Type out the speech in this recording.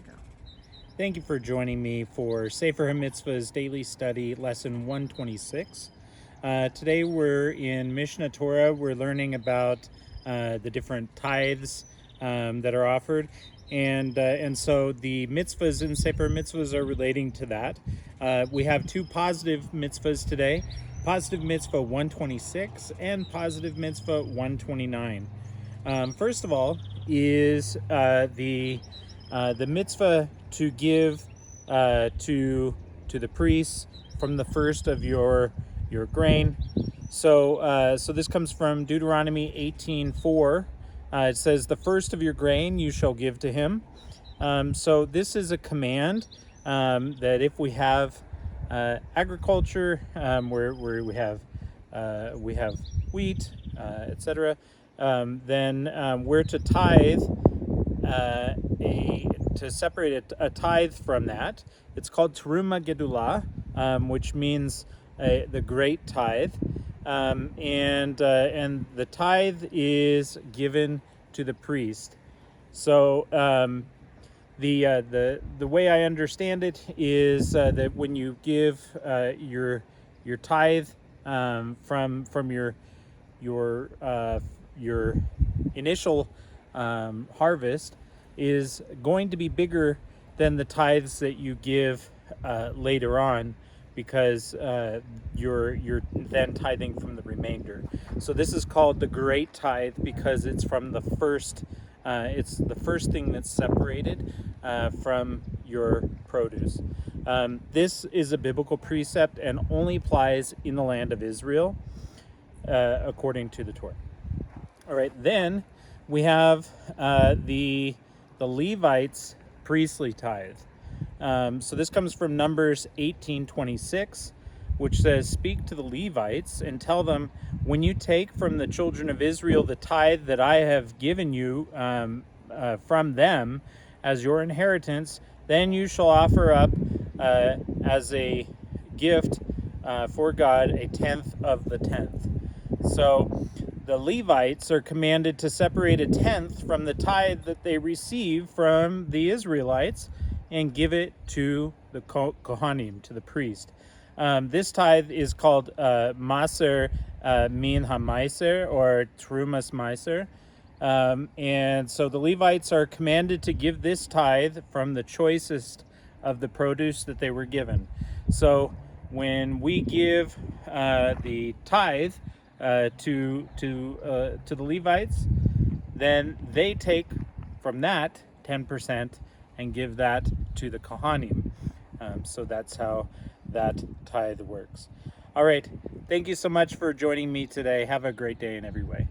go. Thank you for joining me for Sefer HaMitzvos Daily Study, Lesson 126. Today we're in Mishnah Torah. We're learning about the different tithes that are offered. And so the mitzvahs in Sefer HaMitzvos are relating to that. We have two positive mitzvahs today, positive mitzvah 126 and positive mitzvah 129. First of all is the mitzvah to give to the priests from the first of your grain. So this comes from Deuteronomy 18:4. It says, "The first of your grain you shall give to him." So this is a command that if we have agriculture where we have wheat, etc., then we're to tithe to separate a tithe from that. It's called Teruma Gedulah, which means the great tithe, and the tithe is given to the priest. So the way I understand it is that when you give your tithe from your initial harvest is going to be bigger than the tithes that you give later on, because you're then tithing from the remainder. So this is called the great tithe because it's from the first. It's the first thing that's separated from your produce. This is a biblical precept and only applies in the land of Israel, according to the Torah. All right, then we have the Levites' priestly tithe. So this comes from Numbers 18:26, which says, "Speak to the Levites and tell them, when you take from the children of Israel the tithe that I have given you from them as your inheritance, then you shall offer up as a gift for God a tenth of the tenth." So the Levites are commanded to separate a tenth from the tithe that they receive from the Israelites and give it to the Kohanim, to the priest. This tithe is called Maser Min HaMaiser, or Trumas Maiser. And so the Levites are commanded to give this tithe from the choicest of the produce that they were given. So when we give the tithe to the Levites, then they take from that 10% and give that to the Kohanim. So that's how that tithe works. All right, thank you so much for joining me today. Have a great day in every way.